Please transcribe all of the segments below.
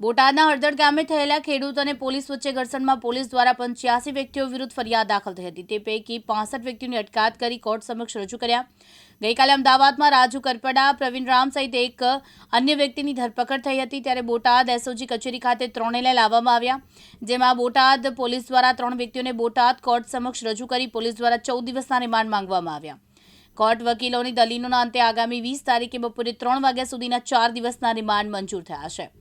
બોટાદના હળદળ ગામે થયેલા ખેડૂત અને પોલીસ વચ્ચે ઘર્ષણમાં પોલીસ દ્વારા 85 વ્યક્તિઓ વિરુદ્ધ ફરિયાદ દાખલ થઈ હતી। તે પૈકી 65 વ્યક્તિઓની અટકાયત કરી કોર્ટ સમક્ષ રજૂ કર્યા। ગઈકાલે અમદાવાદમાં રાજુ કરપડા, પ્રવીણ રામ સહિત એક અન્ય વ્યક્તિની ધરપકડ થઈ હતી। ત્યારે બોટાદ એસઓજી કચેરી ખાતે ત્રણેયને લાવવામાં આવ્યા, જેમાં બોટાદ પોલીસ દ્વારા 3 વ્યક્તિઓને બોટાદ કોર્ટ સમક્ષ રજૂ કરી પોલીસ દ્વારા 14 દિવસના રિમાન્ડ માંગવામાં આવ્યા। કોર્ટ વકીલોની દલીલોના અંતે આગામી 20 તારીખે બપોરે 3 વાગ્યા સુધીના 4 દિવસના રિમાન્ડ મંજૂર થયા છે।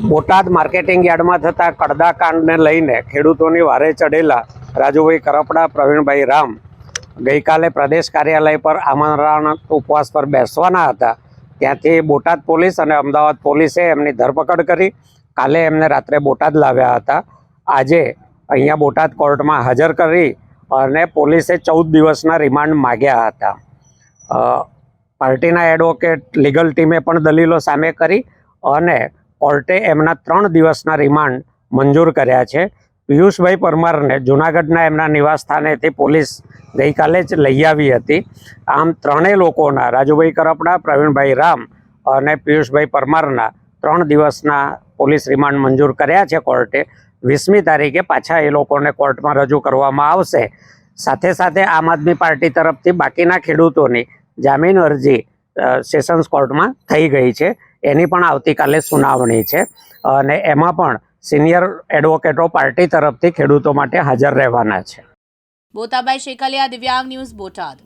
બોટાદ માર્કેટિંગ યાર્ડમાં થતા કડદાકાંડને લઈને ખેડૂતોની વારે ચડેલા રાજુભાઈ કરપડા, પ્રવીણભાઈ રામ ગઈકાલે પ્રદેશ કાર્યાલય પર આમરણ ઉપવાસ પર બેસવાના હતા। ત્યાંથી બોટાદ પોલીસ અને અમદાવાદ પોલીસે એમની ધરપકડ કરી। કાલે એમને રાત્રે બોટાદ લાવ્યા હતા। આજે અહીંયા બોટાદ કોર્ટમાં હાજર કરી અને પોલીસે 14 દિવસના રિમાન્ડ માગ્યા હતા। પાર્ટીના એડવોકેટ લીગલ ટીમે પણ દલીલો સામે કરી અને કોર્ટે એમના 3 દિવસના રિમાન્ડ મંજૂર કર્યા છે। પિયુષભાઈ પરમારને જૂનાગઢના એમના નિવાસ સ્થાનેથી પોલીસ ગઈકાલે જ લઈ આવી હતી। આમ ત્રણેય લોકોના, રાજુભાઈ કરપડા, પ્રવીણભાઈ રામ અને પિયુષભાઈ પરમારના 3 દિવસના પોલીસ રિમાન્ડ મંજૂર કર્યા છે કોર્ટે। 20મી તારીખે પાછા એ લોકોને કોર્ટમાં રજૂ કરવામાં આવશે। સાથે સાથે આમ આદમી પાર્ટી તરફથી બાકીના ખેડૂતોની જામીન અરજી સેશન્સ કોર્ટમાં થઈ ગઈ છે। એની પણ આવતીકાલે સુનાવણી છે અને એમાં પણ સિનિયર એડવોકેટો પાર્ટી તરફથી ખેડૂતો માટે હાજર રહેવાના છે। બોતાભાઈ શેખલિયા, દિવ્યાંગ ન્યૂઝ, બોટાદ।